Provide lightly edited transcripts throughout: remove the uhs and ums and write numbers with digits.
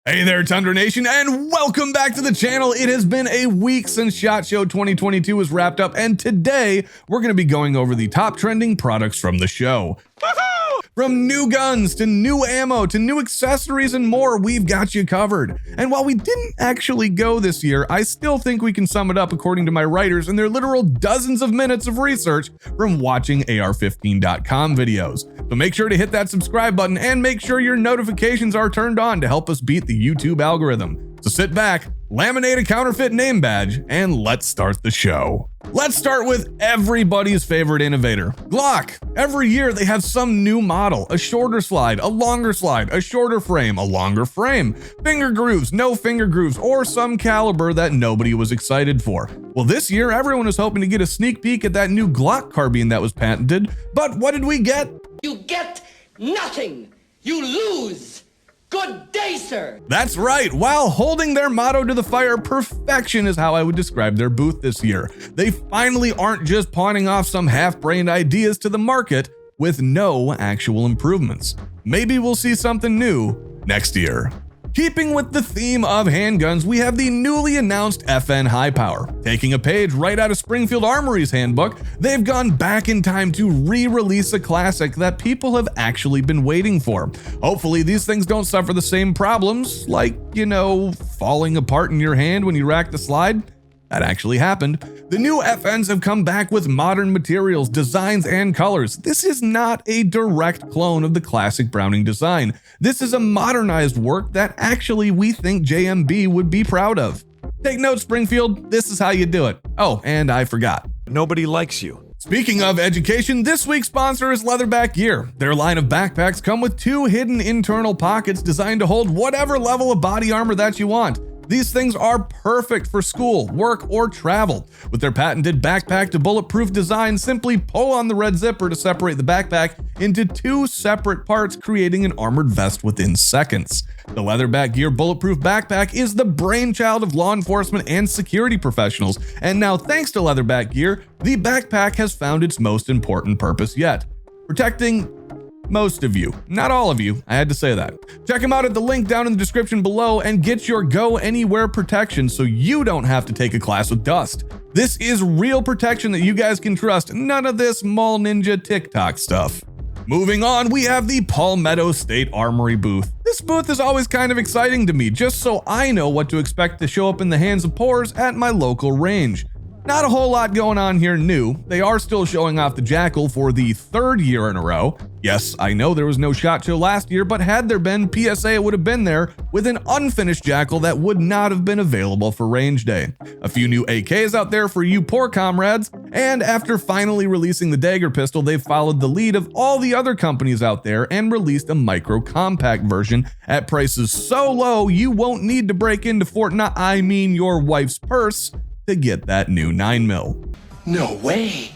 Hey there, Tundra Nation, and welcome back to the channel. It has been a week since SHOT Show 2022 was wrapped up, and today we're going to be going over the top trending products from the show. From new guns to new ammo to new accessories and more, we've got you covered. And while we didn't actually go this year, I still think we can sum it up according to my writers and their literal dozens of minutes of research from watching AR15.com videos. So make sure to hit that subscribe button and make sure your notifications are turned on to help us beat the YouTube algorithm. So sit back, laminate a counterfeit name badge, and let's start the show. Let's start with everybody's favorite innovator, Glock. Every year they have some new model, a shorter slide, a longer slide, a shorter frame, a longer frame, finger grooves, no finger grooves, or some caliber that nobody was excited for. Well, this year everyone was hoping to get a sneak peek at that new Glock carbine that was patented, but what did we get? You get nothing. You lose. Good day, sir. That's right. While holding their motto to the fire, perfection is how I would describe their booth this year. They finally aren't just pawning off some half-brained ideas to the market with no actual improvements. Maybe we'll see something new next year. Keeping with the theme of handguns, we have the newly announced FN High Power. Taking a page right out of Springfield Armory's handbook, they've gone back in time to re-release a classic that people have actually been waiting for. Hopefully these things don't suffer the same problems, like, falling apart in your hand when you rack the slide. That actually happened. The new FNs have come back with modern materials, designs, and colors. This is not a direct clone of the classic Browning design. This is a modernized work that actually we think JMB would be proud of. Take note, Springfield, this is how you do it. Oh, and I forgot. Nobody likes you. Speaking of education, this week's sponsor is Leatherback Gear. Their line of backpacks come with 2 hidden internal pockets designed to hold whatever level of body armor that you want. These things are perfect for school, work, or travel. With their patented backpack to bulletproof design, simply pull on the red zipper to separate the backpack into 2 separate parts, creating an armored vest within seconds. The Leatherback Gear Bulletproof Backpack is the brainchild of law enforcement and security professionals, and now thanks to Leatherback Gear, the backpack has found its most important purpose yet: protecting most of you. Not all of you, I had to say that. Check them out at the link down in the description below and get your go anywhere protection so you don't have to take a class with dust. This is real protection that you guys can trust, none of this mall ninja TikTok stuff. Moving on, we have the Palmetto State Armory booth. This booth is always kind of exciting to me, just so I know what to expect to show up in the hands of pours at my local range. Not a whole lot going on here new. They are still showing off the Jackal for the 3rd year in a row. Yes, I know there was no SHOT Show last year, but had there been, PSA would have been there with an unfinished Jackal that would not have been available for range day. A few new AKs out there for you poor comrades, and after finally releasing the Dagger pistol, they've followed the lead of all the other companies out there and released a micro compact version at prices so low you won't need to break into Fortnite, I mean your wife's purse, to get that new 9mm. No way.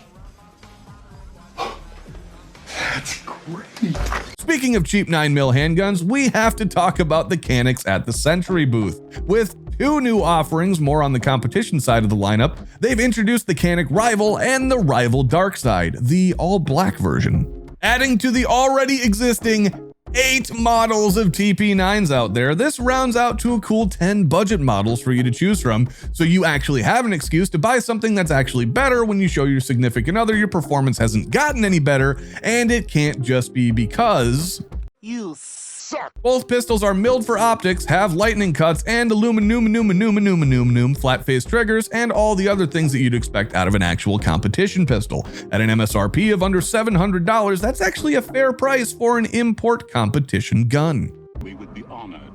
That's great. Speaking of cheap 9mm handguns, we have to talk about the Canics at the Century booth. With 2 new offerings, more on the competition side of the lineup, they've introduced the Canic Rival and the Rival Dark Side, the all-black version. Adding to the already existing 8 models of TP9s out there, this rounds out to a cool 10 budget models for you to choose from, so you actually have an excuse to buy something that's actually better when you show your significant other your performance hasn't gotten any better, and it can't just be because You suck. both pistols are milled for optics, have lightning cuts, and aluminum flat-face triggers, and all the other things that you'd expect out of an actual competition pistol. At an MSRP of under $700, that's actually a fair price for an import competition gun. We would be honored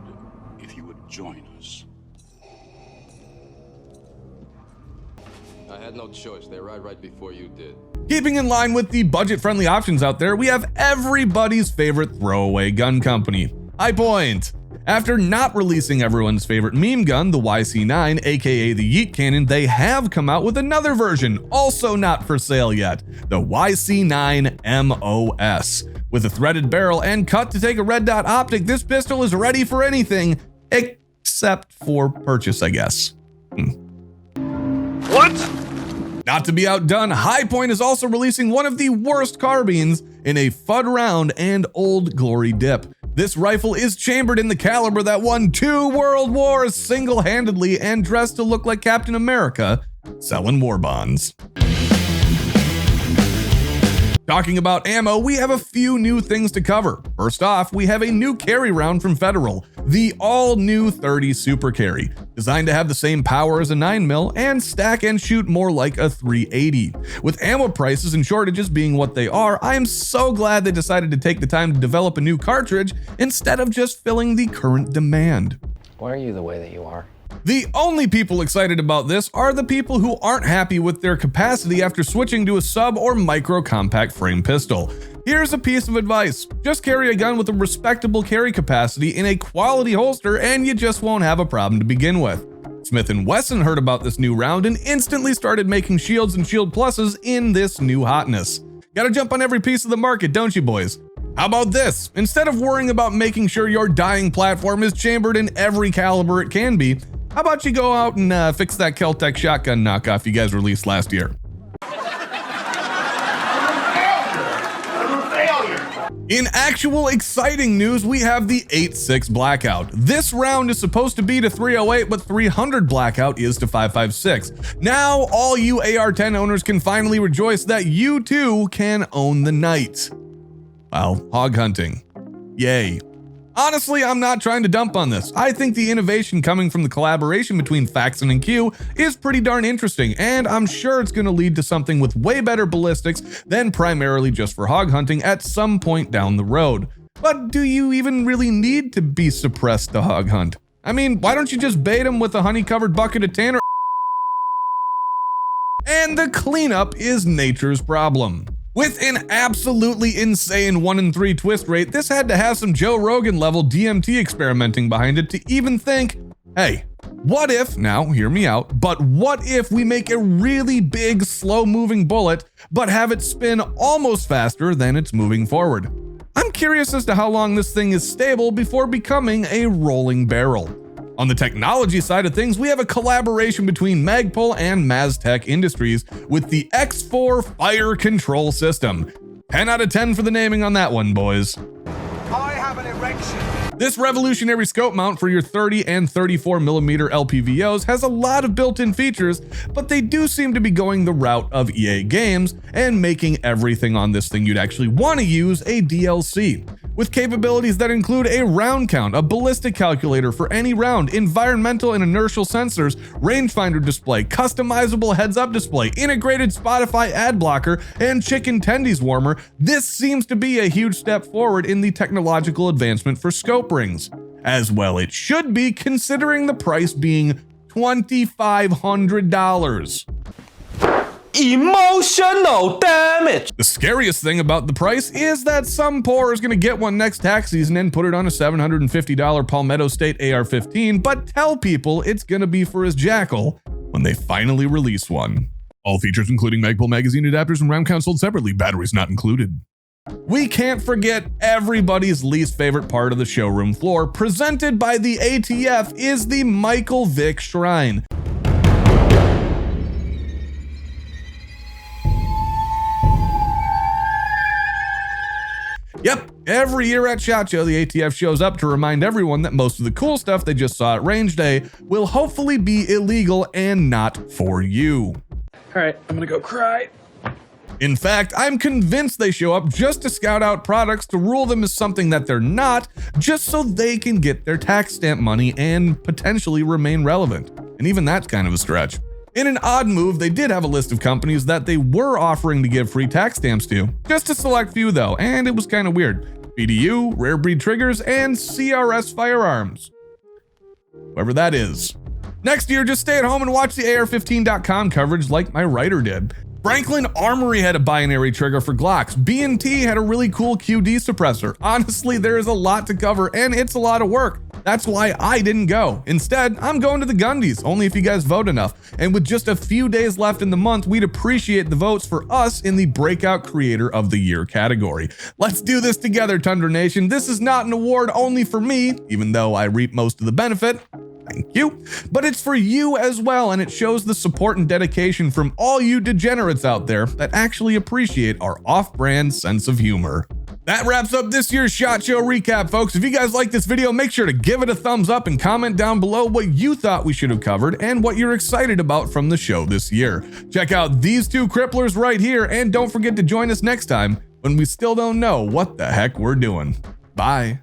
if you would join us. I had no choice. They arrived right before you did. Keeping in line with the budget-friendly options out there, we have everybody's favorite throwaway gun company, High Point. After not releasing everyone's favorite meme gun, the YC9, aka the Yeet Cannon, they have come out with another version, also not for sale yet, the YC9 MOS. With a threaded barrel and cut to take a red dot optic, this pistol is ready for anything except for purchase, I guess. What? Not to be outdone, High Point is also releasing one of the worst carbines in a FUD round and Old Glory dip. This rifle is chambered in the caliber that won 2 world wars single-handedly and dressed to look like Captain America, selling war bonds. Talking about ammo, we have a few new things to cover. First off, we have a new carry round from Federal, the all-new 30 Super Carry, designed to have the same power as a 9mm and stack and shoot more like a 380. With ammo prices and shortages being what they are, I am so glad they decided to take the time to develop a new cartridge instead of just filling the current demand. Why are you the way that you are? The only people excited about this are the people who aren't happy with their capacity after switching to a sub or micro compact frame pistol. Here's a piece of advice. Just carry a gun with a respectable carry capacity in a quality holster and you just won't have a problem to begin with. Smith & Wesson heard about this new round and instantly started making shields and shield pluses in this new hotness. Gotta jump on every piece of the market, don't you boys? How about this? Instead of worrying about making sure your dying platform is chambered in every caliber it can be, how about you go out and fix that Kel-Tec shotgun knockoff you guys released last year? In actual exciting news, we have the 8.6 Blackout. This round is supposed to be to 308, but 300 Blackout is to 5.56. Now, all you AR-10 owners can finally rejoice that you too can own the night. Well, hog hunting. Yay. Honestly, I'm not trying to dump on this. I think the innovation coming from the collaboration between Faxon and Q is pretty darn interesting, and I'm sure it's going to lead to something with way better ballistics than primarily just for hog hunting at some point down the road. But do you even really need to be suppressed to hog hunt? I mean, why don't you just bait them with a honey-covered bucket of tanner? And the cleanup is nature's problem. With an absolutely insane 1 in 3 twist rate, this had to have some Joe Rogan level DMT experimenting behind it to even think, hey, what if, now hear me out, but what if we make a really big slow moving bullet, but have it spin almost faster than it's moving forward? I'm curious as to how long this thing is stable before becoming a rolling barrel. On the technology side of things, we have a collaboration between Magpul and maztech Industries with the X4 fire control system. 10 out of 10 for the naming on that one, boys. I have an erection. This revolutionary scope mount for your 30 and 34mm LPVOs has a lot of built-in features, but they do seem to be going the route of EA Games and making everything on this thing you'd actually want to use a DLC. With capabilities that include a round count, a ballistic calculator for any round, environmental and inertial sensors, rangefinder display, customizable heads-up display, integrated Spotify ad blocker, and chicken tendies warmer, this seems to be a huge step forward in the technological advancement for scope rings. As well it should be, considering the price being $2,500. Emotional damage. The scariest thing about the price is that some poor is going to get one next tax season and put it on a $750 Palmetto State AR-15, but tell people it's going to be for his jackal when they finally release one. All features including Magpul magazine adapters and round count sold separately, batteries not included. We can't forget everybody's least favorite part of the showroom floor, presented by the ATF, is the Michael Vick Shrine. Yep, every year at SHOT Show, the ATF shows up to remind everyone that most of the cool stuff they just saw at range day will hopefully be illegal and not for you. All right, I'm gonna go cry. In fact, I'm convinced they show up just to scout out products to rule them as something that they're not, just so they can get their tax stamp money and potentially remain relevant. And even that's kind of a stretch. In an odd move, they did have a list of companies that they were offering to give free tax stamps to. Just a select few though, and it was kind of weird. BDU, Rare Breed Triggers, and CRS Firearms. Whoever that is. Next year, just stay at home and watch the AR15.com coverage like my writer did. Franklin Armory had a binary trigger for Glocks. B&T had a really cool QD suppressor. Honestly, there is a lot to cover and it's a lot of work. That's why I didn't go. Instead, I'm going to the Gundies, only if you guys vote enough. And with just a few days left in the month, we'd appreciate the votes for us in the Breakout Creator of the Year category. Let's do this together, Tundra Nation. This is not an award only for me, even though I reap most of the benefit. Thank you. But it's for you as well, and it shows the support and dedication from all you degenerates out there that actually appreciate our off-brand sense of humor. That wraps up this year's SHOT Show recap, folks. If you guys like this video, make sure to give it a thumbs up and comment down below what you thought we should have covered and what you're excited about from the show this year. Check out these two cripplers right here, and don't forget to join us next time when we still don't know what the heck we're doing. Bye.